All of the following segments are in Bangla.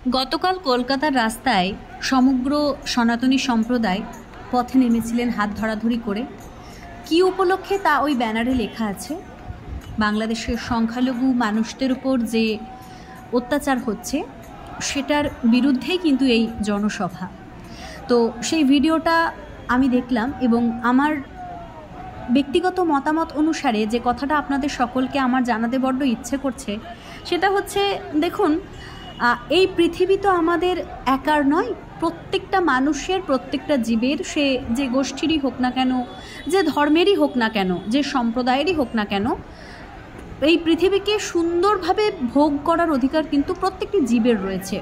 গতকাল কলকাতার রাস্তায় সমগ্র সনাতনী সম্প্রদায় পথে নেমেছিলেন হাত ধরাধরি করে। কী উপলক্ষে তা ওই ব্যানারে লেখা আছে। বাংলাদেশের সংখ্যালঘু মানুষদের উপর যে অত্যাচার হচ্ছে সেটার বিরুদ্ধেই কিন্তু এই জনসভা। তো সেই ভিডিওটা আমি দেখলাম এবং আমার ব্যক্তিগত মতামত অনুসারে যে কথাটা আপনাদের সকলকে আমার জানাতে বড্ড ইচ্ছে করছে সেটা হচ্ছে, দেখুন, এই পৃথিবী তো আমাদের একার নয়, প্রত্যেকটা মানুষের, প্রত্যেকটা জীবের, সে যে গোষ্ঠীরই হোক না কেন, যে ধর্মেরই হোক না কেন, যে সম্প্রদায়েরই হোক না কেন, এই পৃথিবীকে সুন্দরভাবে ভোগ করার অধিকার কিন্তু প্রত্যেকটি জীবের রয়েছে।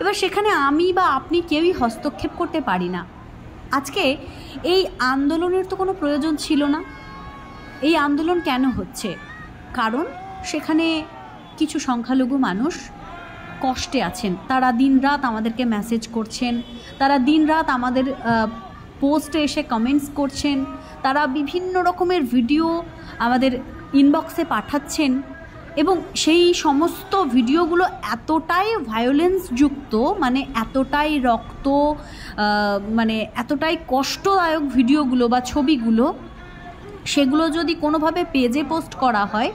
এবার সেখানে আমি বা আপনি কেউই হস্তক্ষেপ করতে পারি না। আজকে এই আন্দোলনের তো কোনো প্রয়োজন ছিল না। এই আন্দোলন কেন হচ্ছে? কারণ সেখানে কিছু সংখ্যালঘু মানুষ কষ্টে আছেন। তারা দিনরাত আমাদেরকে মেসেজ করছেন, তারা দিনরাত আমাদের পোস্টে এসে কমেন্টস করছেন, তারা বিভিন্ন রকমের ভিডিও আমাদের ইনবক্সে পাঠাচ্ছেন এবং সেই সমস্ত ভিডিওগুলো এতটাই ভায়োলেন্সযুক্ত, মানে এতটাই রক্ত, মানে এতটাই কষ্টদায়ক ভিডিওগুলো বা ছবিগুলো, সেগুলো যদি কোনোভাবে পেজে পোস্ট করা হয়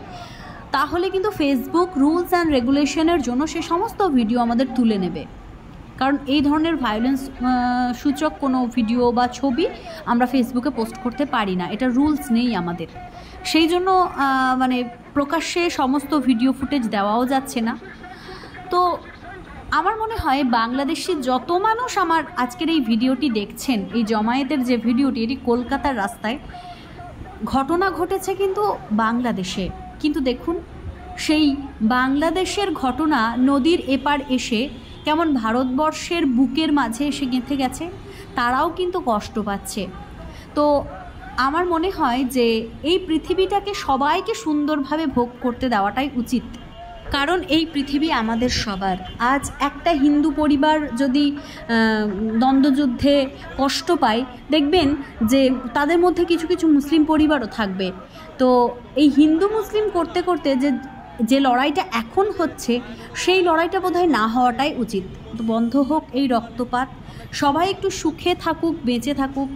তাহলে কিন্তু ফেসবুক রুলস অ্যান্ড রেগুলেশনের জন্য সে সমস্ত ভিডিও আমাদের তুলে নেবে। কারণ এই ধরনের ভায়োলেন্স সূচক কোনো ভিডিও বা ছবি আমরা ফেসবুকে পোস্ট করতে পারি না, এটা রুলস নেই আমাদের। সেই জন্য মানে প্রকাশ্যে সমস্ত ভিডিও ফুটেজ দেওয়াও যাচ্ছে না। তো আমার মনে হয় বাংলাদেশি যত মানুষ আমার আজকের এই ভিডিওটি দেখছেন, এই জমায়েতের যে ভিডিওটি, এটি কলকাতার রাস্তায় ঘটনা ঘটেছে কিন্তু বাংলাদেশে। কিন্তু দেখুন, সেই বাংলাদেশের ঘটনা নদীর এপার এসে কেমন ভারতবর্ষের বুকের মাঝে এসে গেঁথে গেছে, তারাও কিন্তু কষ্ট পাচ্ছে। তো আমার মনে হয় যে এই পৃথিবীটাকে সবাইকে সুন্দরভাবে ভোগ করতে দেওয়াটাই উচিত, কারণ এই পৃথিবী আমাদের সবার। আজ একটা হিন্দু পরিবার যদি দ্বন্দ্বযুদ্ধে কষ্ট পায়, দেখবেন যে তাদের মধ্যে কিছু কিছু মুসলিম পরিবারও থাকবে। তো এই হিন্দু মুসলিম করতে করতে যে লড়াইটা এখন হচ্ছে, সেই লড়াইটা বোধহয় না হওয়াটাই উচিত। বন্ধ হোক এই রক্তপাত, সবাই একটু সুখে থাকুক, বেঁচে থাকুক।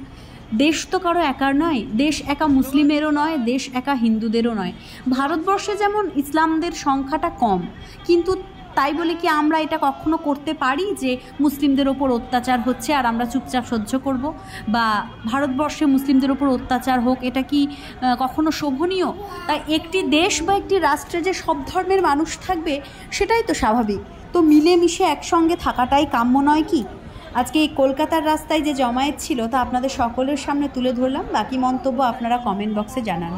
দেশ তো কারো একার নয়, দেশ একা মুসলিমেরও নয়, দেশ একা হিন্দুদেরও নয়। ভারতবর্ষে যেমন ইসলামদের সংখ্যাটা কম, কিন্তু তাই বলে কি আমরা এটা কখনো করতে পারি যে মুসলিমদের ওপর অত্যাচার হচ্ছে আর আমরা চুপচাপ সহ্য করব? বা ভারতবর্ষে মুসলিমদের ওপর অত্যাচার হোক, এটা কি কখনো শোভনীয়? তাই একটি দেশ বা একটি রাষ্ট্রে যে সব ধর্মের মানুষ থাকবে সেটাই তো স্বাভাবিক। তো মিলেমিশে একসঙ্গে থাকাটাই কাম্য নয় কি? আজকে এই কলকাতার রাস্তায় যে জমায়েত ছিল তা আপনাদের সকলের সামনে তুলে ধরলাম। বাকি মন্তব্য আপনারা কমেন্ট বক্সে জানান।